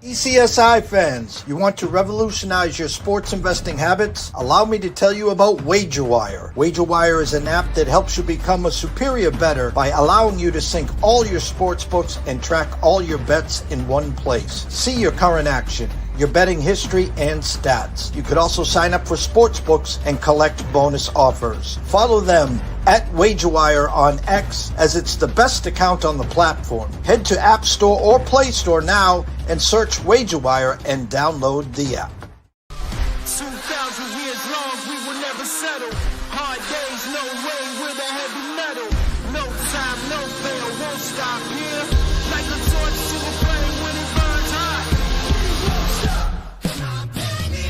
ECSI fans, you want to revolutionize your sports investing habits? Allow me to tell you about WagerWire. WagerWire is an app that helps you become a superior bettor by allowing you to sync all your sports books and track all your bets in one place. See your current action, your betting history, and stats. You could also sign up for sports books and collect bonus offers. Follow them at WagerWire on X, as it's the best account on the platform. Head to App Store or Play Store now and search WagerWire and download the app. 2,000 years long, we will never settle. Hard days, no rain with a heavy metal. No time, no fail, won't stop here. Like a torch to a flame when it burns hot. We won't stop. Come on, baby,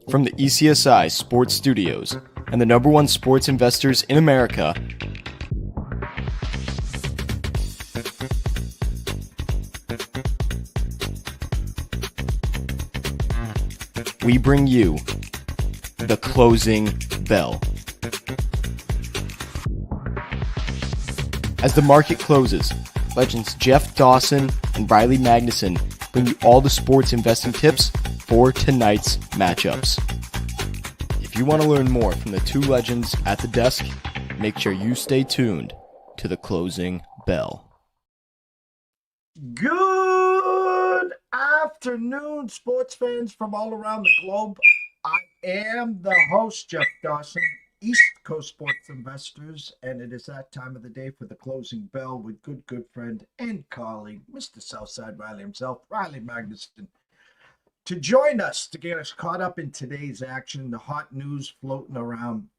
From the ECSI Sports Studios and the #1 sports investors in America, we bring you the closing bell. As the market closes, legends Jeff Dawson and Riley Magnuson bring you all the sports investing tips for tonight's matchups. If you want to learn more from the two legends at the desk, make sure you stay tuned to the closing bell. Good afternoon, sports fans from all around the globe. I am the host, Jeff Dawson, East Coast Sports Investors, and it is that time of the day for the closing bell with good friend and colleague, Mr. Southside Riley himself, Riley Magnuson, to join us to get us caught up in today's action, the hot news floating around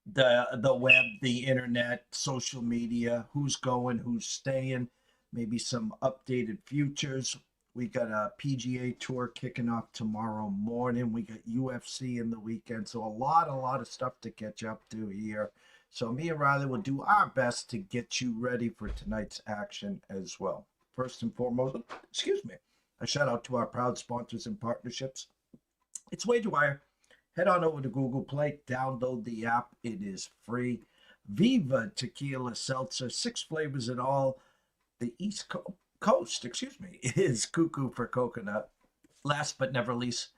the web, the internet, social media, who's going, who's staying, maybe some updated futures. We got a PGA Tour kicking off tomorrow morning. We got UFC in the weekend. So a lot of stuff to catch up to here. So me and Riley will do our best to get you ready for tonight's action as well. First and foremost, a shout out to our proud sponsors and partnerships. It's WagerWire. Head on over to Google Play, download the app. It is free. Viva Tequila Seltzer, 6 flavors in all. The East Coast, is Cuckoo for Coconut. Last but never least,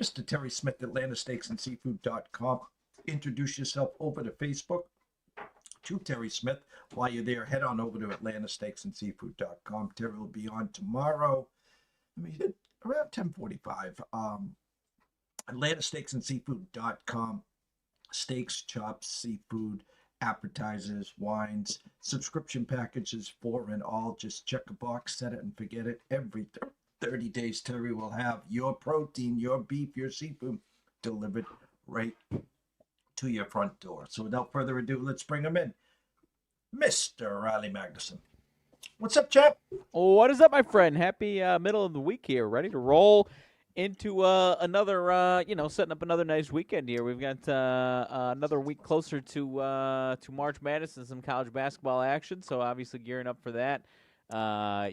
Mr. Terry Smith, AtlantaSteaksAndSeafood.com. Introduce yourself over to Facebook to Terry Smith. While you're there, head on over to AtlantaSteaksAndSeafood.com. Terry will be on tomorrow. Around 10:45. AtlantaSteaksAndSeafood.com. Steaks, chops, seafood, appetizers, wines, subscription packages, 4 in all. Just check a box, set it and forget it. Every 30 days, Terry will have your protein, your beef, your seafood delivered right to your front door. So without further ado, let's bring him in. Mr. Riley Magnuson. What's up, chap? What is up, my friend? Happy middle of the week here. Ready to roll into another, setting up another nice weekend here. We've got another week closer to March Madness and some college basketball action, so obviously gearing up for that. A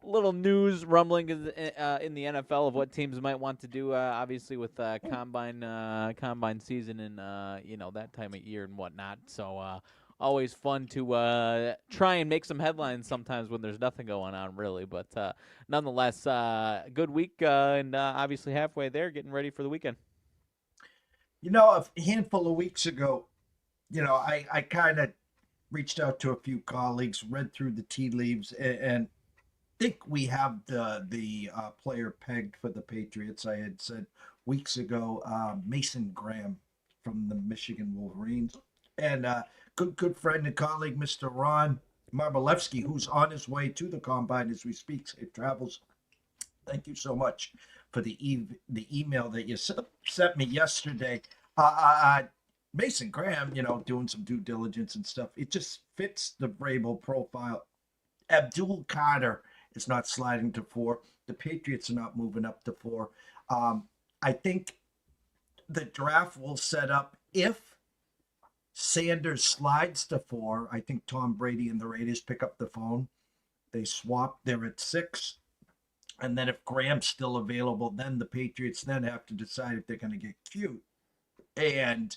little news rumbling in the NFL of what teams might want to do, obviously with combine season and that time of year and whatnot. So always fun to try and make some headlines sometimes when there's nothing going on, really. But nonetheless, good week and obviously halfway there, getting ready for the weekend. A handful of weeks ago, I kind of reached out to a few colleagues, read through the tea leaves, and think we have the player pegged for the Patriots. I had said weeks ago, Mason Graham from the Michigan Wolverines. And good friend and colleague, Mr. Ron, Marbalevsky, who's on his way to the combine as we speak. Safe travels. Thank you so much for the email that you sent me yesterday. Mason Graham, doing some due diligence and stuff. It just fits the Vrabel profile. Abdul Carter is not sliding to 4. The Patriots are not moving up to 4. I think the draft will set up if Sanders slides to 4. I think Tom Brady and the Raiders pick up the phone. They swap. They're at 6. And then if Graham's still available, then the Patriots then have to decide if they're going to get cute and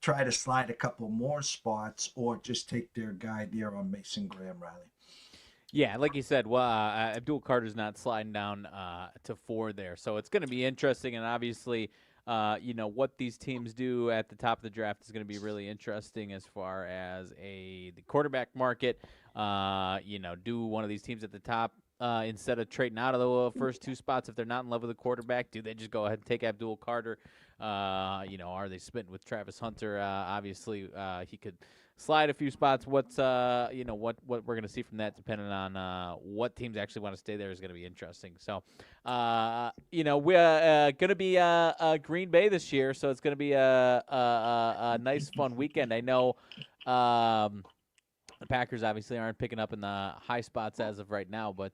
try to slide a couple more spots or just take their guy there on Mason Graham, Riley. Yeah, like you said, well, Abdul Carter's not sliding down to 4 there, so it's going to be interesting. And obviously, what these teams do at the top of the draft is going to be really interesting as far as the quarterback market. Do one of these teams at the top instead of trading out of the first 2 spots if they're not in love with a quarterback? Do they just go ahead and take Abdul Carter? Are they spitting with Travis Hunter? Obviously, he could slide a few spots. What's what we're going to see from that, depending on what teams actually want to stay there, is going to be interesting. So, we're going to be Green Bay this year, so it's going to be a nice, fun weekend. I know the Packers obviously aren't picking up in the high spots as of right now, but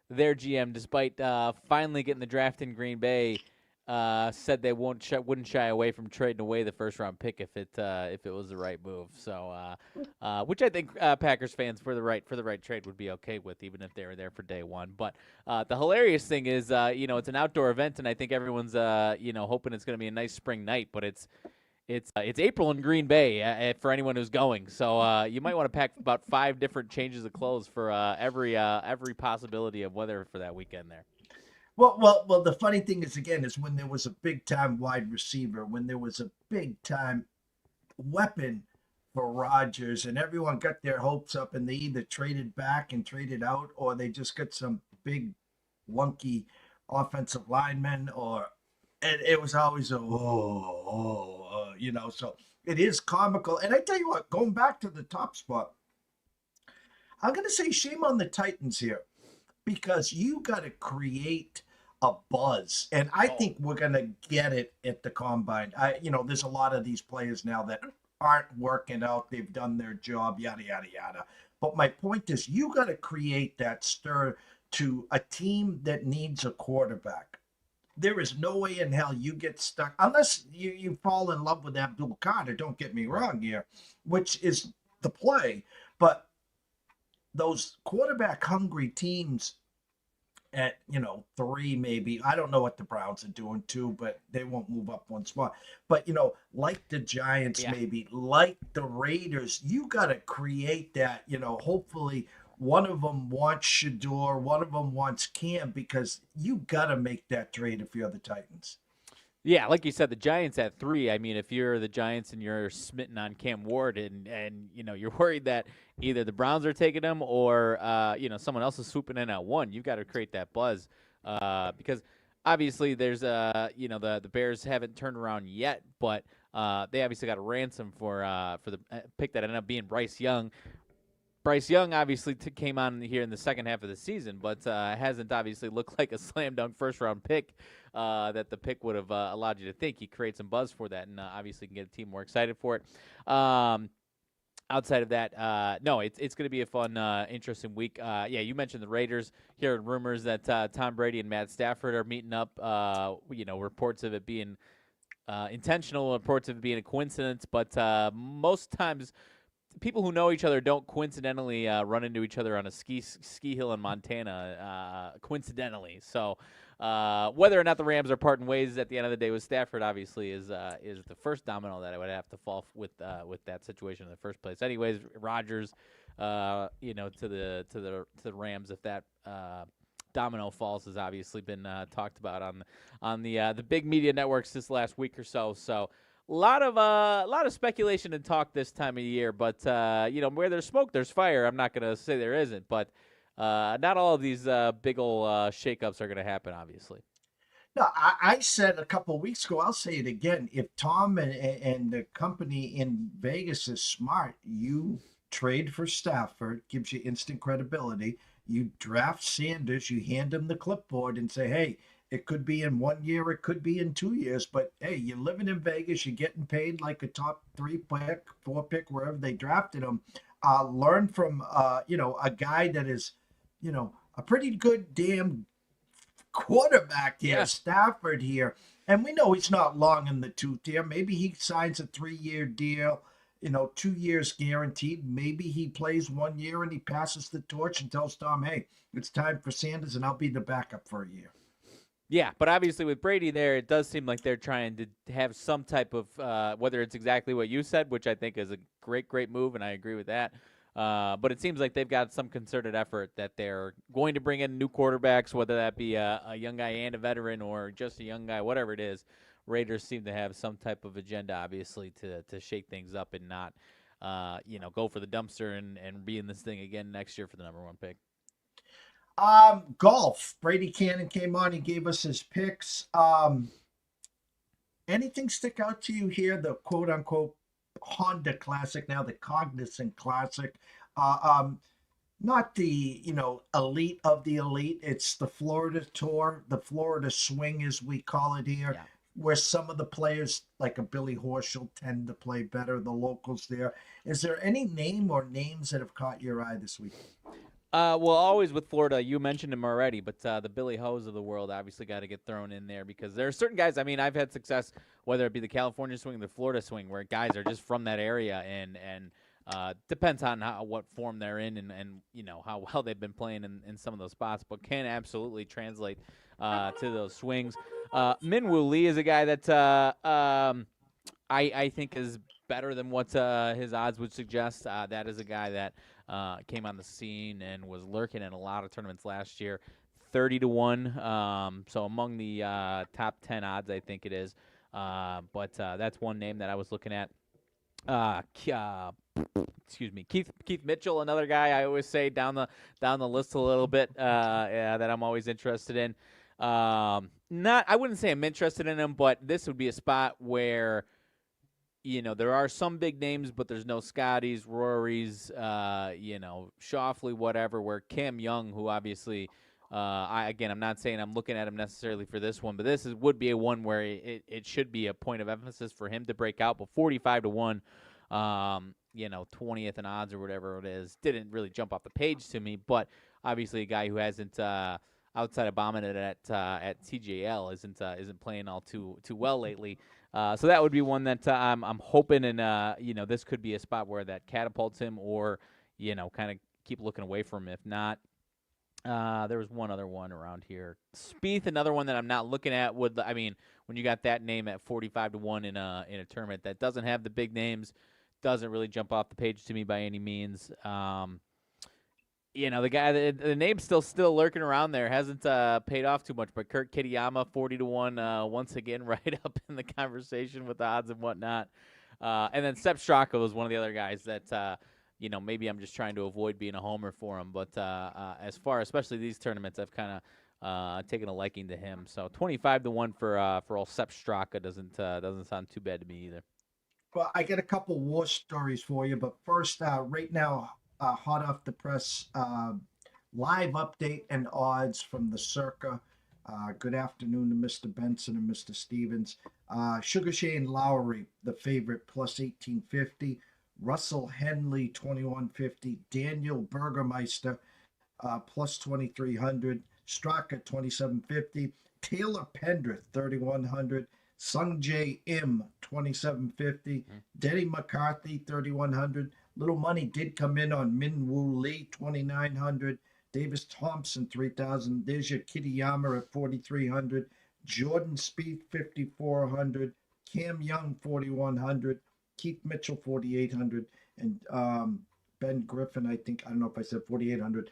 their GM, despite finally getting the draft in Green Bay, said they wouldn't shy away from trading away the first round pick if it was the right move. So, which I think Packers fans for the right trade would be okay with, even if they were there for day one. But the hilarious thing is, it's an outdoor event, and I think everyone's hoping it's going to be a nice spring night, but it's April in Green Bay for anyone who's going. So you might want to pack about 5 different changes of clothes for every possibility of weather for that weekend there. Well, the funny thing is when there was a big-time wide receiver, when there was a big-time weapon for Rodgers, and everyone got their hopes up, and they either traded back and traded out, or they just got some big, wonky offensive lineman, and it was always so it is comical. And I tell you what, going back to the top spot, I'm going to say shame on the Titans here, because you got to create a buzz. And I think we're going to get it at the combine. There's a lot of these players now that aren't working out. They've done their job, yada, yada, yada. But my point is, you got to create that stir to a team that needs a quarterback. There is no way in hell you get stuck, unless you fall in love with Abdul Carter, don't get me wrong here, which is the play. But those quarterback-hungry teams at, 3 maybe. I don't know what the Browns are doing, 2, but they won't move up 1 spot. But, like the Giants maybe, like the Raiders, you got to create that, hopefully one of them wants Shador, one of them wants Cam, because you got to make that trade if you're the Titans. Yeah, like you said, the Giants at 3. I mean, if you're the Giants and you're smitten on Cam Ward and you're worried that either the Browns are taking him or someone else is swooping in at 1, you've got to create that buzz because obviously there's the Bears haven't turned around yet, but they obviously got a ransom for the pick that ended up being Bryce Young. Bryce Young obviously came on here in the second half of the season, but hasn't obviously looked like a slam dunk first round pick that the pick would have allowed you to think. He creates some buzz for that, and obviously can get a team more excited for it. Outside of that, no, it's going to be a fun, interesting week. You mentioned the Raiders. Hearing rumors that Tom Brady and Matt Stafford are meeting up. Reports of it being intentional, reports of it being a coincidence, but most times people who know each other don't coincidentally run into each other on a ski hill in Montana coincidentally. So whether or not the Rams are parting ways at the end of the day with Stafford, obviously, is the first domino that I would have to fall with that situation in the first place. Anyways, Rodgers, to the Rams, if that domino falls, has obviously been talked about on the big media networks this last week or so. So. A lot of speculation and talk this time of year, but where there's smoke, there's fire. I'm not going to say there isn't, but not all of these big old shakeups are going to happen, obviously. No, I said a couple of weeks ago, I'll say it again. If Tom and the company in Vegas is smart, you trade for Stafford, gives you instant credibility. You draft Sanders, you hand him the clipboard and say, hey, it could be in 1 year, it could be in 2 years, but hey, you're living in Vegas, you're getting paid like a top 3 pick, 4 pick, wherever they drafted him. Learn from, a guy that is, a pretty good damn quarterback here, Yeah. Stafford here. And we know he's not long in the tooth here. Maybe he signs a 3-year deal, 2 years guaranteed. Maybe he plays 1 year and he passes the torch and tells Tom, hey, it's time for Sanders and I'll be the backup for a year. Yeah, but obviously with Brady there, it does seem like they're trying to have some type of, whether it's exactly what you said, which I think is a great move, and I agree with that. But it seems like they've got some concerted effort that they're going to bring in new quarterbacks, whether that be a young guy and a veteran or just a young guy, whatever it is. Raiders seem to have some type of agenda, obviously, to shake things up and not, go for the dumpster and be in this thing again next year for the #1 pick. Golf. Brady Cannon came on. He gave us his picks. Anything stick out to you here? The quote unquote Honda Classic, now the Cognizant Classic. Not the elite of the elite. It's the Florida Tour, the Florida Swing, as we call it here, Yeah. where some of the players, like a Billy Horschel, tend to play better. The locals there. Is there any name or names that have caught your eye this week? Well, always with Florida, you mentioned him already, but the Billy Hoes of the world obviously got to get thrown in there because there are certain guys. I mean, I've had success, whether it be the California swing, the Florida swing, where guys are just from that area, and depends on what form they're in and how well they've been playing in some of those spots, but can absolutely translate to those swings. Min Woo Lee is a guy that I think is better than what his odds would suggest. That is a guy that came on the scene and was lurking in a lot of tournaments last year. 30-1, so among the top 10 odds, I think it is. But that's one name that I was looking at. Excuse me, Keith Mitchell, another guy I always say down the list a little bit. That I'm always interested in. I wouldn't say I'm interested in him, but this would be a spot where there are some big names, but there's no Scotties, Rorys, Schauffele, whatever, where Cam Young, who obviously, I'm not saying I'm looking at him necessarily for this one, but this would be a one where it should be a point of emphasis for him to break out. But 45-1, 20th in odds or whatever it is, didn't really jump off the page to me, but obviously a guy who hasn't, outside of bombing it at TJL, isn't playing all too well lately. So that would be one that I'm hoping, and this could be a spot where that catapults him, or kind of keep looking away from him. If not, there was one other one around here. Spieth, another one that I'm not looking at. When you got that name at 45-1 in a tournament that doesn't have the big names, doesn't really jump off the page to me by any means. The guy, the name's still lurking around there. Hasn't paid off too much, but Kurt Kitayama, 40-1, once again, right up in the conversation with the odds and whatnot. And then Sepp Straka was one of the other guys that, maybe I'm just trying to avoid being a homer for him. But as far, especially these tournaments, I've kind of taken a liking to him. So 25-1 for old Sepp Straka doesn't sound too bad to me either. Well, I got a couple war stories for you, but first, right now, hot off the press, live update and odds from the Circa. Good afternoon to Mr. Benson and Mr. Stevens. Sugar Shane Lowry, the favorite, plus 1850. Russell Henley, 2150. Daniel Burgermeister, plus 2300. Straka, 2750. Taylor Pendrith, 3100. Sung Jae Im, 2750. Denny McCarthy, 3100. Little money did come in on Min Woo Lee, 2,900. Davis Thompson, 3,000. There's your Kitayama at 4,300. Jordan Spieth, 5,400. Cam Young, 4,100. Keith Mitchell, 4,800. And Ben Griffin, I don't know if I said 4,800.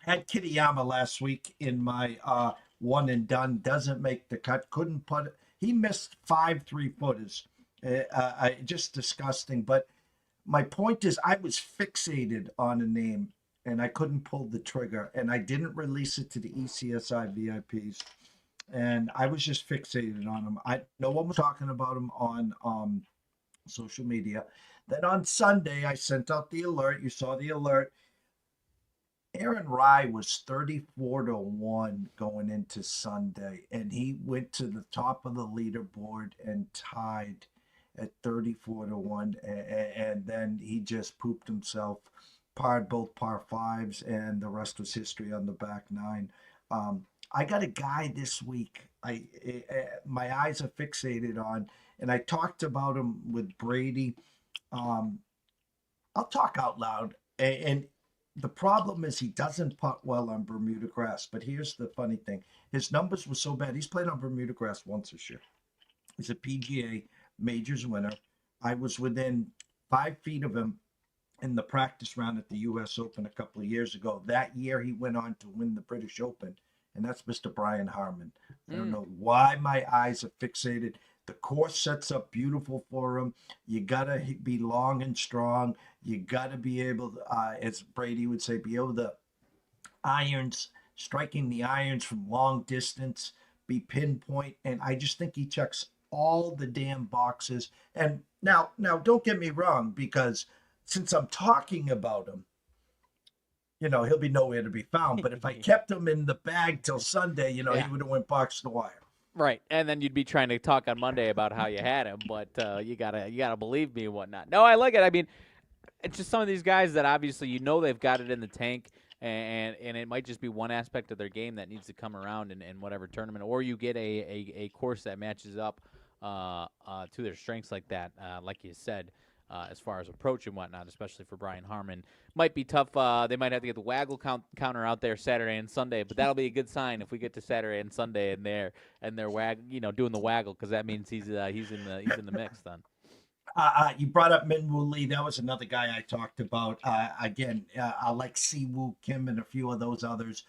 Had Kitayama last week in my one and done. Doesn't make the cut. Couldn't put it. He missed 5 3-footers. Just disgusting. But my point is, I was fixated on a name, and I couldn't pull the trigger, and I didn't release it to the ECSI VIPs, and I was just fixated on him. No one was talking about him on social media. Then on Sunday, I sent out the alert. You saw the alert. Aaron Rye was 34-1 going into Sunday, and he went to the top of the leaderboard and tied at 34-1. And then he just pooped himself, parred both par fives, and the rest was history on the back nine. I got a guy this week. My eyes are fixated on, and I talked about him with Brady. Um, I'll talk out loud. And the problem is he doesn't putt well on Bermuda grass. But here's the funny thing: his numbers were so bad. He's played on Bermuda grass once this year. He's a PGA Majors winner. I was within 5 feet of him in the practice round at the U.S. Open a couple of years ago. That year, he went on to win the British Open, and that's Mr. Brian Harman. I don't know why my eyes are fixated. The course sets up beautiful for him. You got to be long and strong. You got to be able to, as Brady would say, be able to striking the irons from long distance, be pinpoint. And I just think he checks all the damn boxes. And now don't get me wrong, because since I'm talking about him, he'll be nowhere to be found. But if I kept him in the bag till Sunday, he would have went box to wire. Right, and then you'd be trying to talk on Monday about how you had him, but you gotta believe me and whatnot. No, I like it. I mean, it's just some of these guys that obviously they've got it in the tank, and it might just be one aspect of their game that needs to come around in whatever tournament, or you get a course that matches up to their strengths like that, like you said. As far as approach and whatnot, especially for Brian Harman. Might be tough. They might have to get the waggle counter out there Saturday and Sunday, but that'll be a good sign if we get to Saturday and Sunday and they're doing the waggle, because that means he's in the mix then. You brought up Minwoo Lee. That was another guy I talked about. Again, I like Siwoo Kim and a few of those others.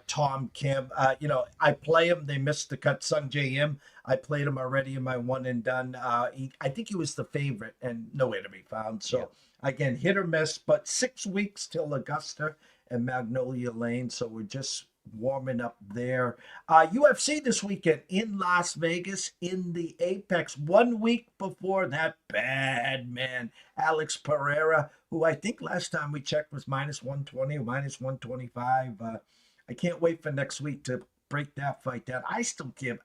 Tom Kim. I play him. They missed the cut. Sung Jae Im. I played him already in my one and done. I think he was the favorite and nowhere to be found. So again, hit or miss. But 6 weeks till Augusta and Magnolia Lane. So we're just warming up there. UFC this weekend in Las Vegas in the Apex. 1 week before that bad man, Alex Pereira, who I think last time we checked was -120 or -125. I can't wait for next week to break that fight down. I still give,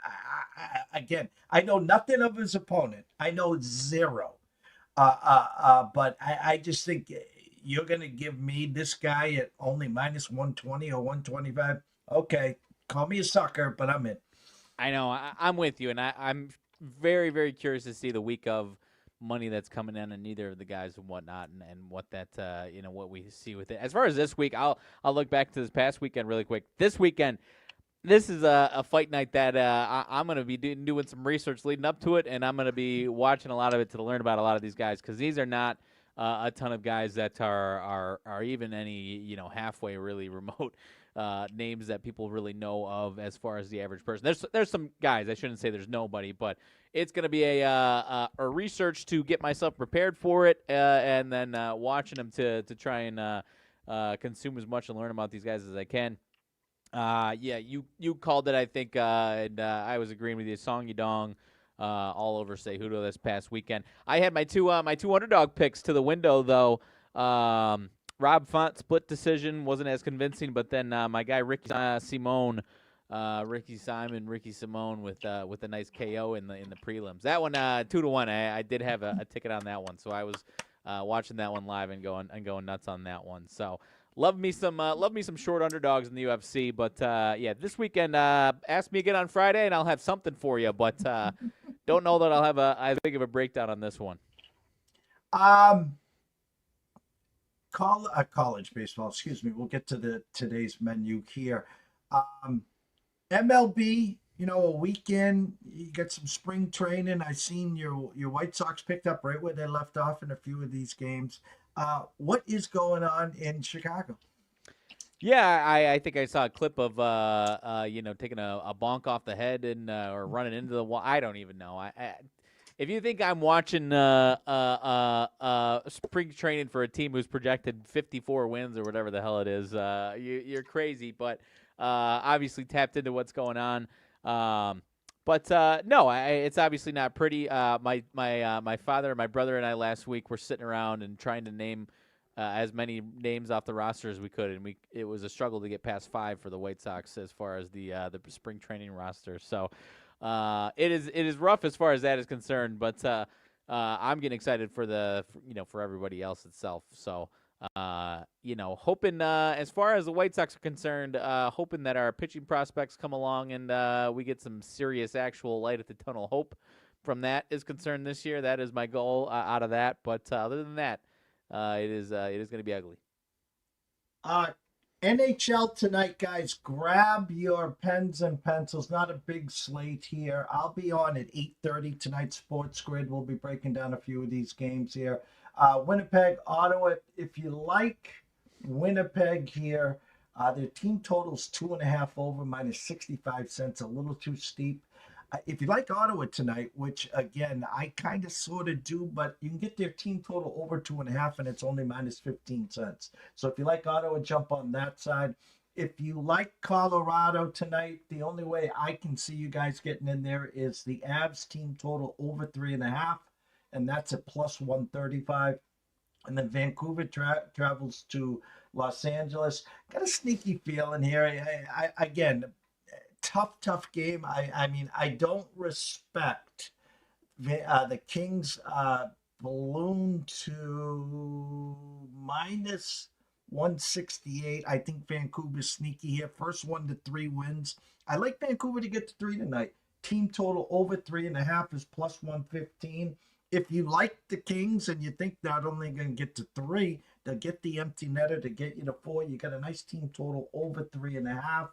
again, I know nothing of his opponent. I know zero. But I just think you're going to give me this guy at only -120 or 125. Okay, call me a sucker, but I'm in. I know. I'm with you, and I'm very, very curious to see the week of money that's coming in on either of the guys and whatnot, and what that what we see with it. As far as this week, I'll look back to this past weekend really quick. This weekend, this is a fight night that I'm going to be doing some research leading up to it, and I'm going to be watching a lot of it to learn about a lot of these guys, because these are not a ton of guys that are even any halfway really remote names that people really know of as far as the average person. There's some guys. I shouldn't say there's nobody, but it's going to be a research to get myself prepared for it, and then watching them to try and consume as much and learn about these guys as I can. You called it, I think, and I was agreeing with you. Song YaDOng all over CEJUDO this past weekend. I had my two underdog picks to the window, though. Rob Font split decision, wasn't as convincing, but then my guy Ricky Simone with a nice KO in the prelims. That one 2-1. I did have a ticket on that one, so I was watching that one live and going nuts on that one. So love me some short underdogs in the UFC. But this weekend, ask me again on Friday and I'll have something for you. But don't know that I'll have as big of a breakdown on this one. College baseball. Excuse me. We'll get to today's menu here. MLB. A weekend. You get some spring training. I seen your White Sox picked up right where they left off in a few of these games. What is going on in Chicago? Yeah, I think I saw a clip of taking a bonk off the head and or running into the wall. I don't even know. If you think I'm watching spring training for a team who's projected 54 wins or whatever the hell it is, you're crazy. But obviously tapped into what's going on. But no, it's obviously not pretty. My father and my brother and I last week were sitting around and trying to name as many names off the roster as we could, and it was a struggle to get past 5 for the White Sox as far as the spring training roster. So it is rough as far as that is concerned. But I'm getting excited for for everybody else itself. So. Hoping as far as the White Sox are concerned, hoping that our pitching prospects come along and we get some serious actual light at the tunnel hope from that is concerned this year. That is my goal out of that. But other than that, it is going to be ugly. NHL tonight, guys. Grab your pens and pencils. Not a big slate here. I'll be on at 8:30 tonight. Sports Grid. We'll be breaking down a few of these games here. Winnipeg, Ottawa. If you like Winnipeg here, their team total's 2.5 over minus 65 cents. A little too steep. If you like Ottawa tonight, which again I kind of sort of do, but you can get their team total over 2.5, and it's only minus 15 cents. So if you like Ottawa, jump on that side. If you like Colorado tonight, the only way I can see you guys getting in there is the Avs team total over 3.5, and that's at plus 135. And then Vancouver travels to Los Angeles. Got a sneaky feeling here. Again, tough game. I mean, I don't respect the Kings balloon to minus 168. I think Vancouver's sneaky here. First 1 to 3 wins. I like Vancouver to get to 3 tonight. Team total over 3.5 is plus 115. If you like the Kings and you think they're only going to get to 3, they'll get the empty netter to get you to 4. You got a nice team total over 3.5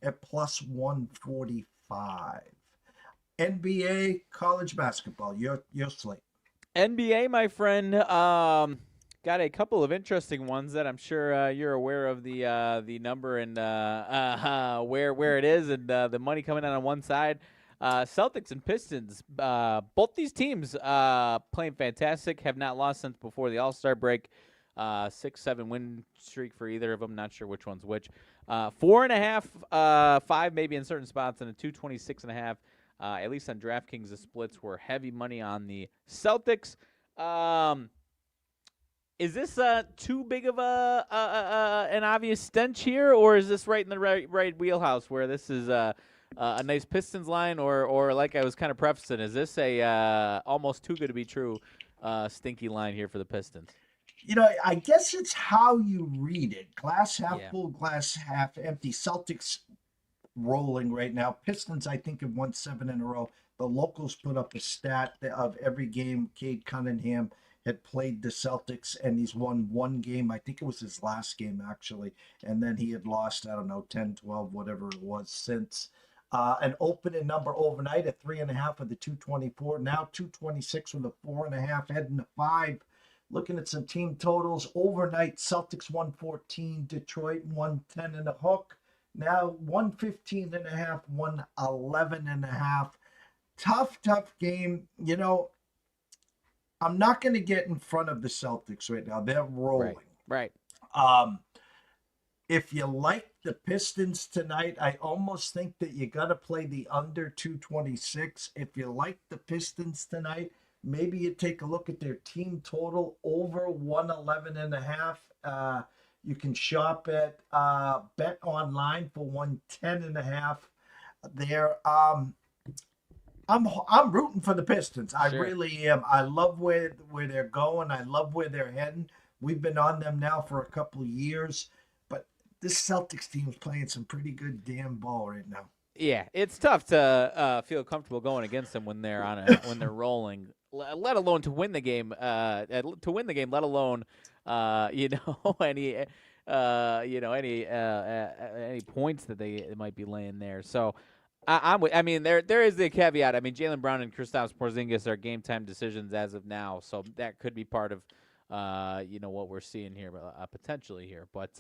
at plus 145. NBA college basketball, your slate. NBA, my friend, got a couple of interesting ones that I'm sure you're aware of the number and where it is and the money coming in on one side. Celtics and Pistons, both these teams playing fantastic, have not lost since before the All-Star break. 6-7 win streak for either of them. Not sure which one's which. 4.5, 5 maybe in certain spots, and a 226.5. At least on DraftKings, the splits were heavy money on the Celtics. Is this too big of an obvious stench here, or is this right in the right wheelhouse where this is a nice Pistons line, or like I was kind of prefacing, is this a almost too good to be true stinky line here for the Pistons? You know, I guess it's how you read it. Glass half full, glass half empty. Celtics rolling right now. Pistons, I think, have won 7 in a row. The locals put up a stat of every game Cade Cunningham had played the Celtics, and he's won 1 game. I think it was his last game, actually. And then he had lost, 10, 12, whatever it was since. An opening number overnight at 3.5 of the 224. Now 226 with a 4.5, heading to 5. Looking at some team totals overnight, Celtics 114, Detroit 110 and a hook. Now 115.5, 111.5. Tough game. You know, I'm not going to get in front of the Celtics right now. They're rolling. Right. If you like the Pistons tonight, I almost think that you got to play the under 226. If you like the Pistons tonight, maybe you take a look at their team total over 111.5. You can shop at Bet Online for 110.5. There, I'm rooting for the Pistons. I really am. I love where they're going. I love where they're heading. We've been on them now for a couple of years, but this Celtics team is playing some pretty good damn ball right now. Yeah, it's tough to feel comfortable going against them when they're when they're rolling. Let alone to win the game. Let alone any points that they might be laying there. So there is the caveat. I mean, Jaylen Brown and Kristaps Porzingis are game time decisions as of now, so that could be part of what we're seeing here potentially here. But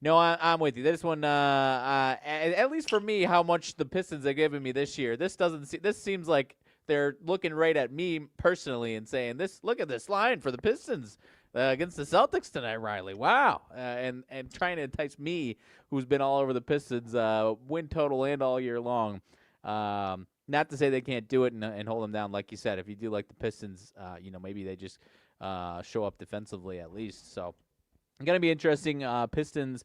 no, I'm with you. This one, at least for me, how much the Pistons have given me this year. This seems like they're looking right at me personally and saying, look at this line for the Pistons against the Celtics tonight, Riley. Wow. And trying to entice me, who's been all over the Pistons win total and all year long. Not to say they can't do it and hold them down, like you said. If you do like the Pistons, maybe they just show up defensively at least. So, going to be interesting. Pistons,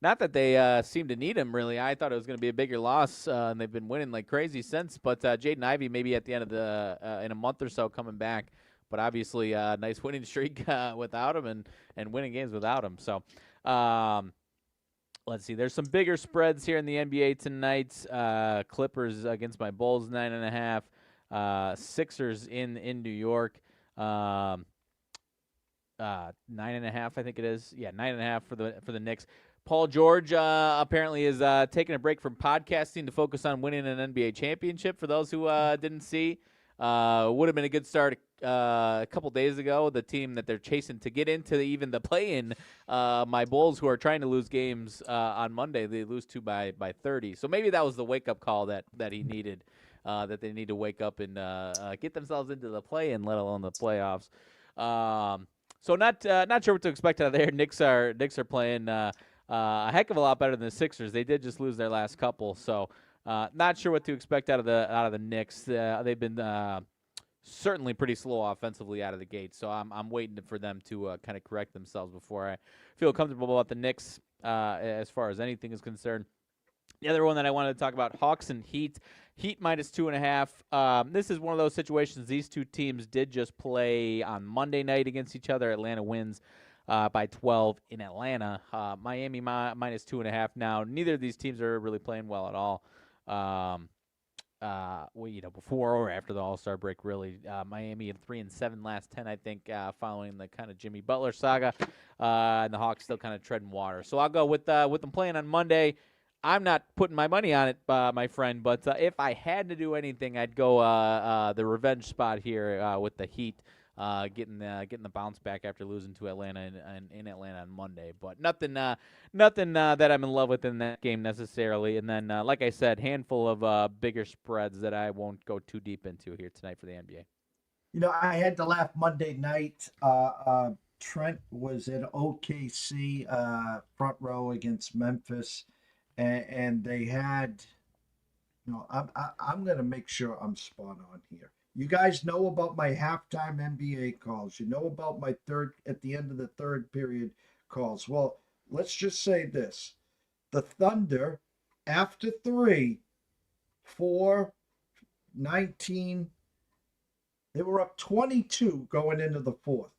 not that they seem to need him, really. I thought it was going to be a bigger loss, and they've been winning like crazy since. But Jaden Ivey maybe at the end of in a month or so coming back. But obviously, nice winning streak without him and winning games without him. So, let's see. There's some bigger spreads here in the NBA tonight. Clippers against my Bulls, 9.5. Sixers in New York, 9.5. I think it is. Yeah, 9.5 for the Knicks. Paul George apparently is taking a break from podcasting to focus on winning an NBA championship. For those who didn't see, would have been a good start a couple days ago. The team that they're chasing to get into even the play-in, my Bulls, who are trying to lose games on Monday, they lose to by 30. So maybe that was the wake-up call that he needed, that they need to wake up and get themselves into the play-in, let alone the playoffs. So not sure what to expect out of there. Knicks are playing a heck of a lot better than the Sixers. They did just lose their last couple, so not sure what to expect out of the Knicks. They've been certainly pretty slow offensively out of the gate, so I'm waiting for them to kind of correct themselves before I feel comfortable about the Knicks as far as anything is concerned. The other one that I wanted to talk about, Hawks and Heat. Heat minus 2.5. This is one of those situations. These two teams did just play on Monday night against each other. Atlanta wins by 12 in Atlanta. Miami minus 2.5 now. Neither of these teams are really playing well at all. Before or after the All-Star break, really. Miami in 3-7 last 10, I think, following the kind of Jimmy Butler saga. And the Hawks still kind of treading water. So I'll go with them playing on Monday. I'm not putting my money on it, my friend, but if I had to do anything, I'd go the revenge spot here with the Heat, getting the bounce back after losing to Atlanta in Atlanta on Monday. But nothing that I'm in love with in that game necessarily. And then, like I said, handful of bigger spreads that I won't go too deep into here tonight for the NBA. I had to laugh Monday night. Trent was at OKC front row against Memphis. And they had, I'm going to make sure I'm spot on here. You guys know about my halftime NBA calls. You know about my at the end of the third period calls. Well, let's just say this. The Thunder, after 3, 4, 19, they were up 22 going into the fourth.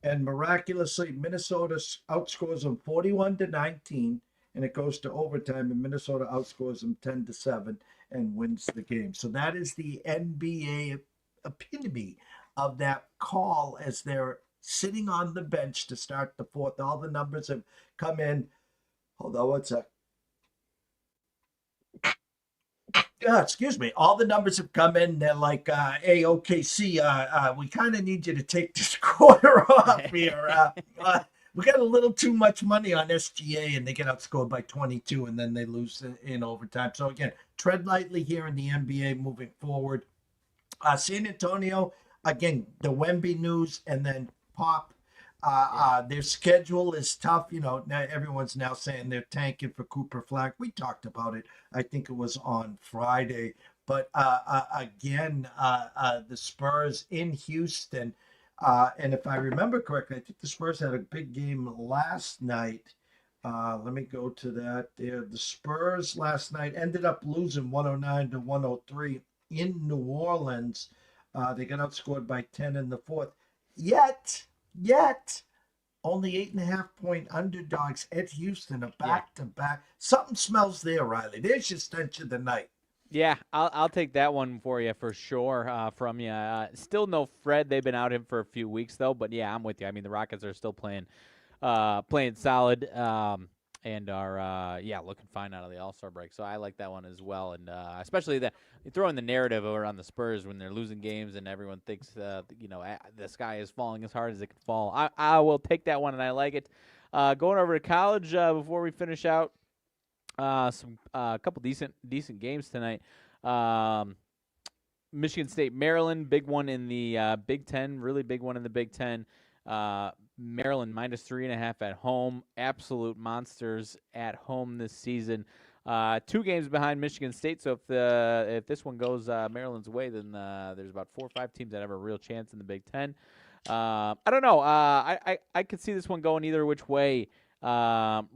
And miraculously, Minnesota outscores them 41-19. And it goes to overtime, and Minnesota outscores them 10-7 and wins the game. So that is the NBA epitome of that call as they're sitting on the bench to start the fourth. All the numbers have come in. Hold on one sec. Excuse me. All the numbers have come in. They're like, hey, OKC, we kind of need you to take this quarter off here. We got a little too much money on SGA, and they get outscored by 22, and then they lose in overtime. So, again, tread lightly here in the NBA moving forward. San Antonio, again, the Wemby news, and then Pop. Their schedule is tough. Now everyone's now saying they're tanking for Cooper Flag. We talked about it. I think it was on Friday. But, again, the Spurs in Houston. And if I remember correctly, I think the Spurs had a big game last night. Let me go to that there. The Spurs last night ended up losing 109-103 in New Orleans. They got outscored by 10 in the fourth. Yet, only 8.5-point underdogs at Houston, a back-to-back. Something smells there, Riley. There's your stench of the night. Yeah, I'll take that one for you for sure from you. Still no Fred. They've been out him for a few weeks though, but yeah, I'm with you. I mean, the Rockets are still playing solid and are looking fine out of the All-Star break. So I like that one as well, and especially that you throw in the narrative over on the Spurs when they're losing games and everyone thinks the sky is falling as hard as it can fall. I will take that one and I like it. Going over to college before we finish out. A couple decent games tonight. Michigan State, Maryland, big one in the Big Ten, really big one in the Big Ten. Maryland minus 3.5 at home, absolute monsters at home this season. 2 games behind Michigan State. So if this one goes Maryland's way, then there's about 4 or 5 teams that have a real chance in the Big Ten. I don't know. I could see this one going either which way.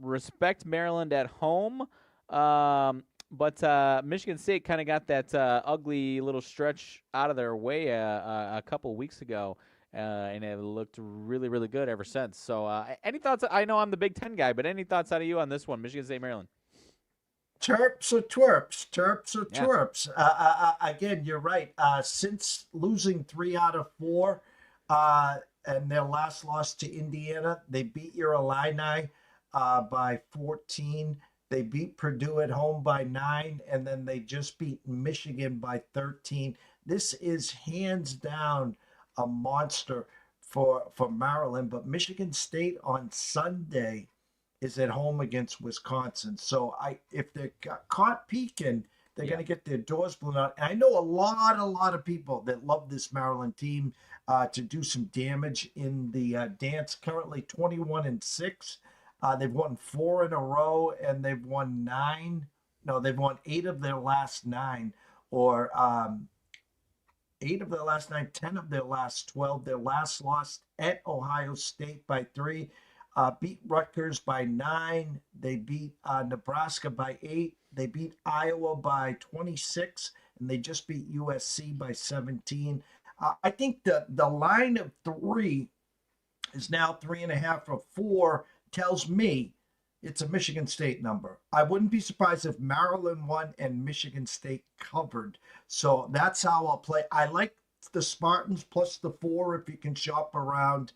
Respect Maryland at home, but Michigan State kind of got that ugly little stretch out of their way a couple weeks ago. And it looked really, really good ever since. So any thoughts? I know I'm the Big Ten guy, but any thoughts out of you on this one, Michigan State, Maryland? Terps or twerps? Terps or Yeah. twerps? Again, you're right. Since losing 3 out of 4, and their last loss to Indiana, they beat your Illini by 14. They beat Purdue at home by 9, and then they just beat Michigan by 13. This is hands down a monster for Maryland. But Michigan State on Sunday is at home against Wisconsin. So if they're caught peeking, they're going to get their doors blown out. And I know a lot of people that love this Maryland team to do some damage in the dance. Currently 21-6. They've won 4 in a row, and they've won 9. No, they've won 8 of their last 9, or 8 of their last 9, 10 of their last 12. Their last loss at Ohio State by 3. Beat Rutgers by 9. They beat Nebraska by 8. They beat Iowa by 26, and they just beat USC by 17. I think the line of 3 is now 3.5 or 4. Tells me it's a Michigan State number. I wouldn't be surprised if Maryland won and Michigan State covered. So that's how I'll play. I like the Spartans plus the 4 if you can shop around.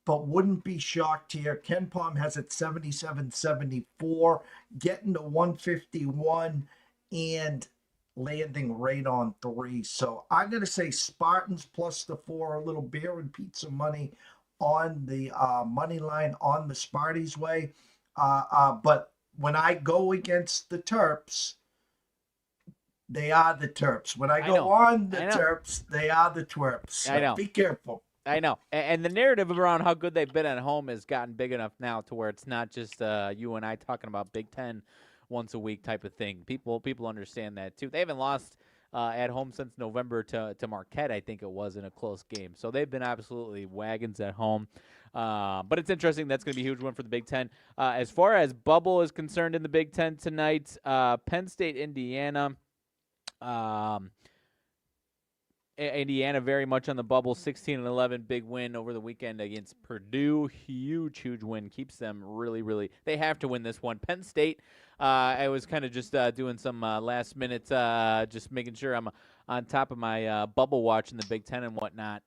But wouldn't be shocked here. Ken Palm has it 77-74, getting to 151 and landing right on 3. So I'm going to say Spartans plus the 4, a little beer and pizza money on the money line on the Sparties way. But when I go against the Terps, they are the Terps. When I go on the Terps, they are the Twerps. So I know. Be careful. I know, and the narrative around how good they've been at home has gotten big enough now to where it's not just you and I talking about Big Ten once a week type of thing. People understand that too. They haven't lost at home since November to Marquette, I think it was, in a close game. So they've been absolutely wagons at home. But it's interesting. That's going to be a huge one for the Big Ten. As far as bubble is concerned in the Big Ten tonight, Penn State, Indiana. Indiana very much on the bubble, 16-11, big win over the weekend against Purdue. Huge win. Keeps them really, they have to win this one. Penn State, I was kind of just doing some last minute, just making sure I'm on top of my bubble watch in the Big Ten and whatnot.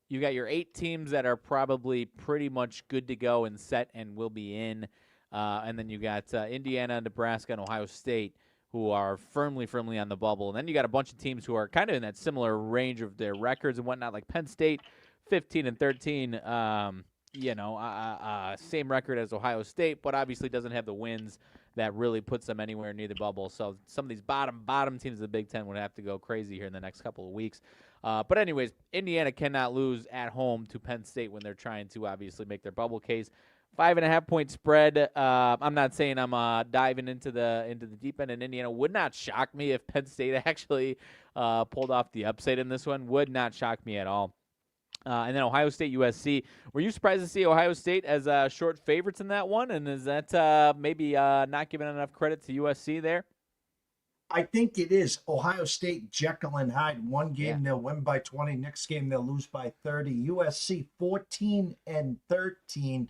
You got your 8 teams that are probably pretty much good to go and set and will be in. And then you got Indiana, Nebraska, and Ohio State, who are firmly on the bubble. And then you got a bunch of teams who are kind of in that similar range of their records and whatnot, like Penn State, 15-13, same record as Ohio State, but obviously doesn't have the wins that really puts them anywhere near the bubble. So some of these bottom teams of the Big Ten would have to go crazy here in the next couple of weeks. But anyways, Indiana cannot lose at home to Penn State when they're trying to obviously make their bubble case. 5.5-point spread. I'm not saying I'm diving into the deep end, and Indiana would not shock me if Penn State actually pulled off the upset in this one. Would not shock me at all. And then Ohio State, USC. Were you surprised to see Ohio State as short favorites in that one? And is that maybe not giving enough credit to USC there? I think it is. Ohio State, Jekyll and Hyde. One game they'll win by 20. Next game they'll lose by 30. USC 14-13.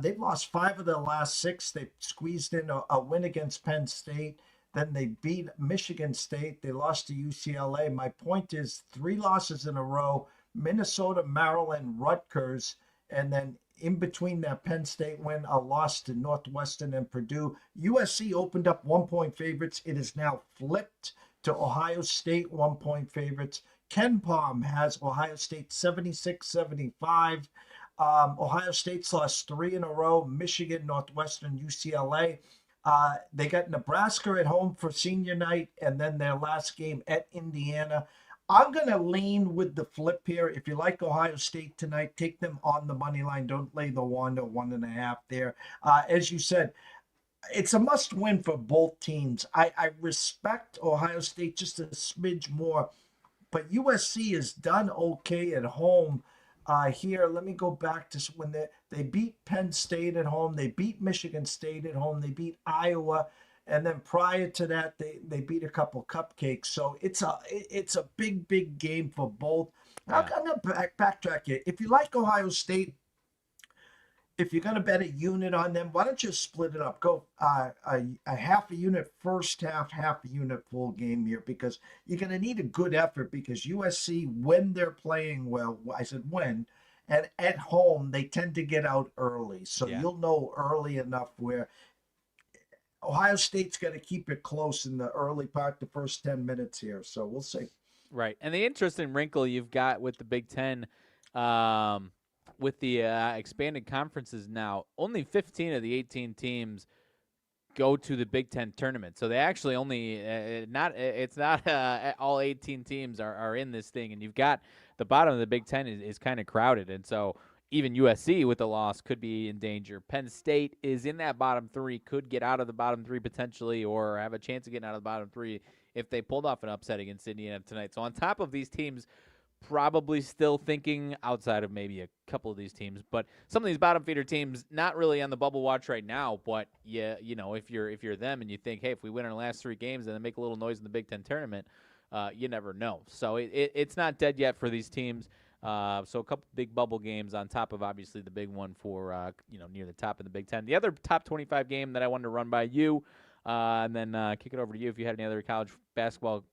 They've lost 5 of their last 6. They squeezed in a win against Penn State. Then they beat Michigan State. They lost to UCLA. My point is 3 losses in a row. Minnesota, Maryland, Rutgers, and then in between that Penn State win, a loss to Northwestern and Purdue. USC opened up 1-point favorites. It is now flipped to Ohio State 1-point favorites. Ken Palm has Ohio State 76-75. Ohio State's lost 3 in a row. Michigan, Northwestern, UCLA. They got Nebraska at home for senior night, and then their last game at Indiana. I'm going to lean with the flip here. If you like Ohio State tonight, take them on the money line. Don't lay the 1 or 1.5 there. As you said, it's a must win for both teams. I respect Ohio State just a smidge more, but USC has done okay at home. Here, let me go back to when they beat Penn State at home, they beat Michigan State at home, they beat Iowa, and then prior to that, they beat a couple cupcakes. So it's a big game for both. Yeah. I'm gonna backtrack here. If you like Ohio State, if you're going to bet a unit on them, why don't you split it up? Go a half a unit first half a unit full game here, because you're going to need a good effort, because USC, when they're playing well, I said when, and at home, they tend to get out early. So Yeah. you'll know early enough where Ohio State's got to keep it close in the early part, the first 10 minutes here. So we'll see. Right. And the interesting wrinkle you've got with the Big Ten, with the expanded conferences now, only 15 of the 18 teams go to the Big Ten tournament. So they actually only it's not all 18 teams are in this thing, and you've got the bottom of the Big Ten is kind of crowded, and so even USC with the loss could be in danger. Penn State is in that bottom three, could get out of the bottom three potentially, or have a chance of getting out of the bottom three if they pulled off an upset against Indiana tonight. So on top of these teams probably still thinking, outside of maybe a couple of these teams, but some of these bottom feeder teams not really on the bubble watch right now. But yeah, if you're them and you think, hey, if we win our last 3 games and then make a little noise in the Big Ten tournament, you never know. So it's not dead yet for these teams. So a couple big bubble games on top of obviously the big one for near the top of the Big Ten. The other top 25 game that I wanted to run by you, and then kick it over to you if you had any other college basketball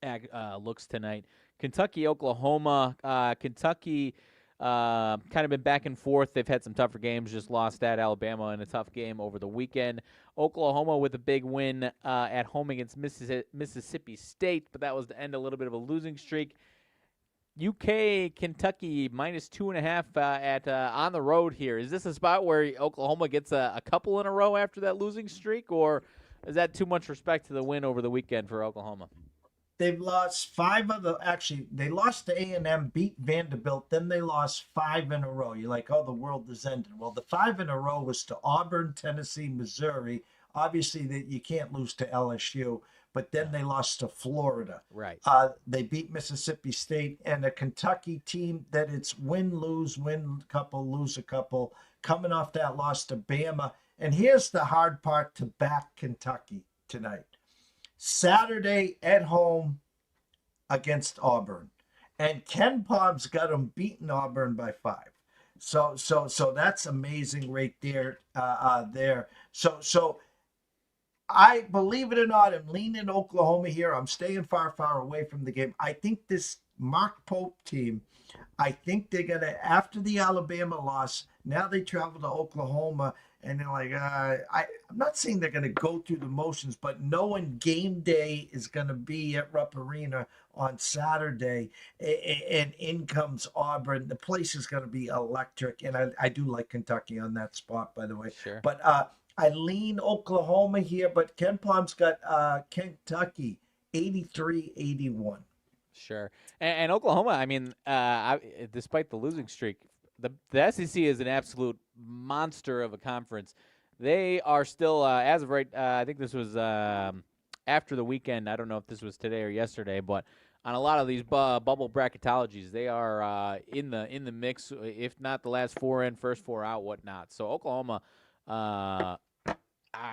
looks tonight. Kentucky, Oklahoma. Kentucky kind of been back and forth. They've had some tougher games, just lost at Alabama in a tough game over the weekend. Oklahoma with a big win at home against Mississippi State, but that was to end a little bit of a losing streak. UK, Kentucky, -2.5 at on the road here. Is this a spot where Oklahoma gets a couple in a row after that losing streak, or is that too much respect to the win over the weekend for Oklahoma? They've lost 5 of the. Actually, they lost to A&M, beat Vanderbilt, then they lost 5 in a row. You're like, oh, the world has ended. Well, the 5 in a row was to Auburn, Tennessee, Missouri. Obviously, that you can't lose to LSU, but then they lost to Florida. Right. They beat Mississippi State, and a Kentucky team that it's win a couple, lose a couple, coming off that loss to Bama. And here's the hard part to back Kentucky tonight. Saturday at home against Auburn, and Ken Palm's got them beating Auburn by 5. So that's amazing right there. So I, believe it or not, am leaning Oklahoma here. I'm staying far away from the game. I think this Mark Pope team, I think they're gonna, after the Alabama loss, now they travel to Oklahoma. And they're like, I'm not saying they're going to go through the motions, but knowing game day is going to be at Rupp Arena on Saturday, and in comes Auburn, the place is going to be electric. And I do like Kentucky on that spot, by the way. Sure. But I lean Oklahoma here, but Ken Palm's got Kentucky 83-81. Sure. And Oklahoma, I mean, despite the losing streak, the SEC is an absolute monster of a conference. They are still, as of right, I think this was after the weekend. I don't know if this was today or yesterday, but on a lot of these bubble bracketologies, they are in the mix, if not the last 4 in, first 4 out, whatnot. So Oklahoma, I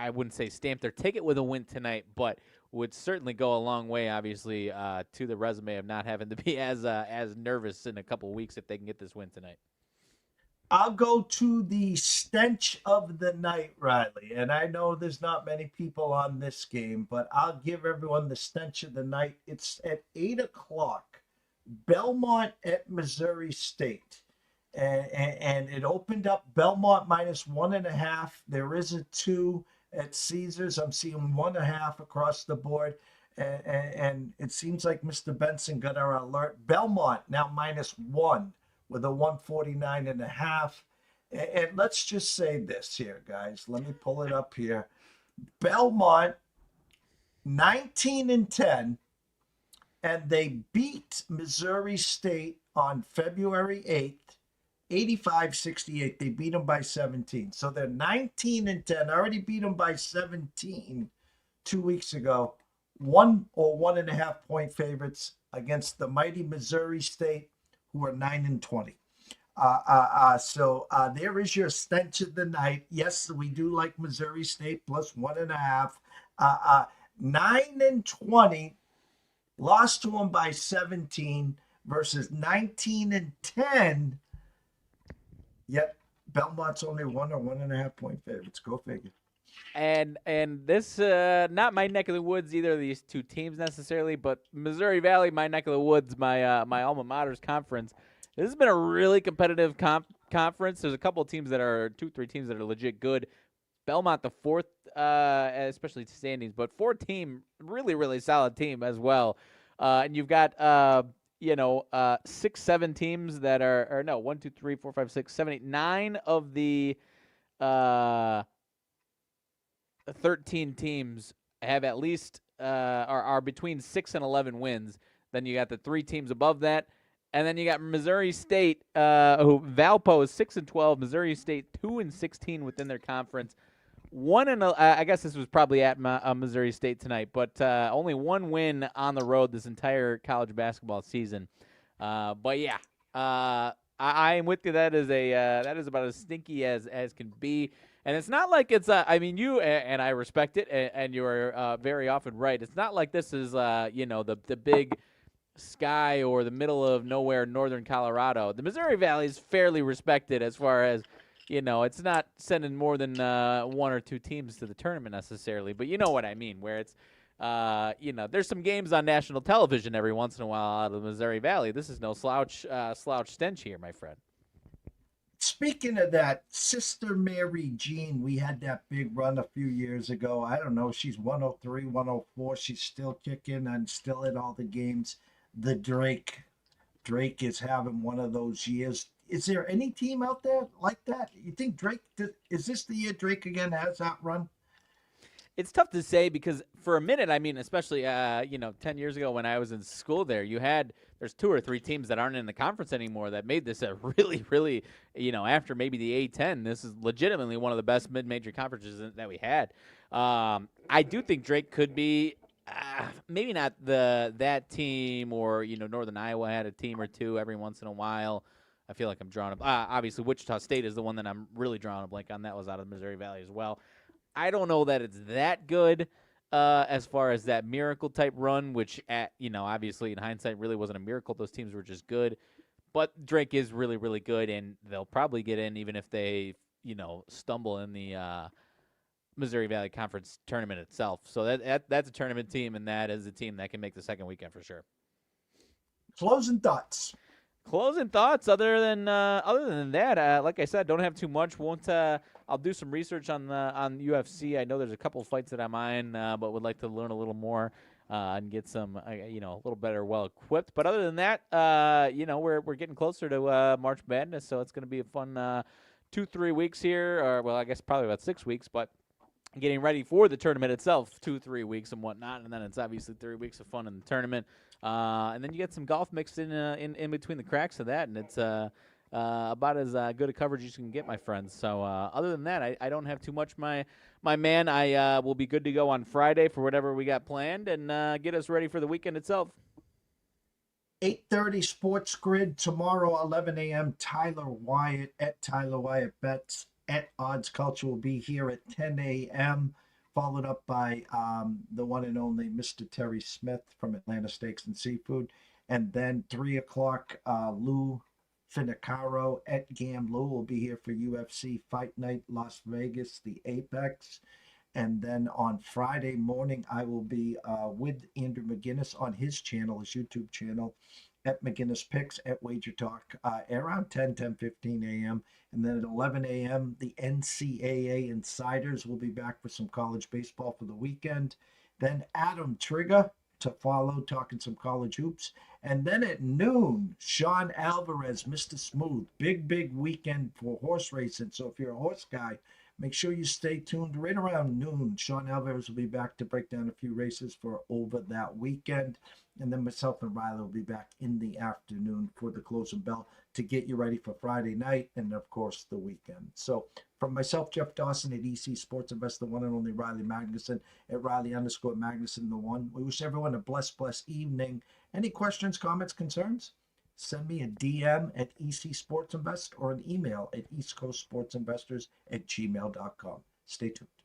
wouldn't say stamp their ticket with a win tonight, but would certainly go a long way, obviously, to the resume of not having to be as nervous in a couple weeks if they can get this win tonight. I'll go to the stench of the night, Riley. And I know there's not many people on this game, but I'll give everyone the stench of the night. It's at 8 o'clock, Belmont at Missouri State. And it opened up Belmont -1.5. There is a 2 at Caesars. I'm seeing 1.5 across the board. And it seems like Mr. Benson got our alert. Belmont now -1. With a 149.5. And let's just say this here, guys. Let me pull it up here. Belmont, 19-10, and they beat Missouri State on February 8th. 85-68. They beat them by 17. So they're 19-10. Already beat them by 17 2 weeks ago. 1.5 point favorites against the mighty Missouri State, who are 9-20. So there is your stench of the night. Yes, we do like Missouri State plus 1.5. 9-20, lost to them by 17 versus 19-10. Yet Belmont's only 1.5 point favorites. Go figure. And this not my neck of the woods, either of these two teams necessarily, but Missouri Valley, my neck of the woods, my my alma mater's conference. This has been a really competitive conference. There's a couple of teams that are 2-3 teams that are legit good. Belmont, the fourth, especially standings, but fourth team, really solid team as well. And you've got 6-7 teams that are, or no, 1, 2, 3, 4, 5, 6, 7, 8, 9 of the 13 teams have at least are between 6 and 11 wins. Then you got the 3 teams above that, and then you got Missouri State, who Valpo is 6-12, Missouri State 2-16 within their conference. I guess this was probably at Missouri State tonight, but only 1 win on the road this entire college basketball season. But yeah, I am with you. That is about as stinky as can be. And it's not like it's, I mean, you and I respect it, and you are very often right. It's not like this is, the big sky or the middle of nowhere northern Colorado. The Missouri Valley is fairly respected as far as, it's not sending more than 1 or 2 teams to the tournament necessarily. But you know what I mean, where it's, there's some games on national television every once in a while out of the Missouri Valley. This is no slouch stench here, my friend. Speaking of that, Sister Mary Jean, we had that big run a few years ago. I don't know. She's 103, 104. She's still kicking and still in all the games. The Drake is having one of those years. Is there any team out there like that? You think Drake, is this the year Drake again has that run? It's tough to say because for a minute, I mean, especially 10 years ago when I was in school there's 2 or 3 teams that aren't in the conference anymore that made this a really, after maybe the A10, this is legitimately one of the best mid-major conferences that we had. I do think Drake could be maybe not that team, or Northern Iowa had a team or 2 every once in a while. I feel like I'm drawing up. Obviously, Wichita State is the one that I'm really drawing a blank on. That was out of the Missouri Valley as well. I don't know that it's that good as far as that miracle type run, which obviously in hindsight really wasn't a miracle. Those teams were just good. But Drake is really good, and they'll probably get in even if they, stumble in the Missouri Valley Conference tournament itself. So that's a tournament team, and that is a team that can make the second weekend for sure. Closing thoughts. Other than that, like I said, don't have too much. I'll do some research on UFC. I know there's a couple of fights that I'm eyeing, but would like to learn a little more and get some a little better, well equipped. But other than that, we're getting closer to March Madness, so it's going to be a fun 2-3 weeks here, or well, I guess probably about 6 weeks, but getting ready for the tournament itself, 2-3 weeks and whatnot, and then it's obviously 3 weeks of fun in the tournament. And then you get some golf mixed in between the cracks of that, and it's about as good a coverage as you can get, my friends. So other than that, I don't have too much, my man. I will be good to go on Friday for whatever we got planned, and get us ready for the weekend itself. 8:30 Sports Grid tomorrow, 11 a.m. Tyler Wyatt at Tyler Wyatt Bets at Odds Culture will be here at 10 a.m. Followed up by the one and only Mr. Terry Smith from Atlanta Steaks and Seafood. And then 3 o'clock, Lou Finicaro at Gam Lou will be here for UFC Fight Night Las Vegas, the Apex. And then on Friday morning, I will be with Andrew McGinnis on his channel, his YouTube channel, at McGinnis Picks at Wager Talk around 10:15 a.m. And then at 11 a.m., the NCAA Insiders will be back for some college baseball for the weekend. Then Adam Trigger to follow, talking some college hoops. And then at noon, Sean Alvarez, Mr. Smooth. Big weekend for horse racing. So if you're a horse guy, make sure you stay tuned right around noon. Sean Alvarez will be back to break down a few races for over that weekend. And then myself and Riley will be back in the afternoon for the closing bell to get you ready for Friday night and, of course, the weekend. So from myself, Jeff Dawson at EC Sports Investor, one and only Riley Magnuson at Riley_Magnuson, the one. We wish everyone a blessed evening. Any questions, comments, concerns? Send me a DM at EC Sports Invest or an email at eastcoastsportsinvestors@gmail.com. Stay tuned.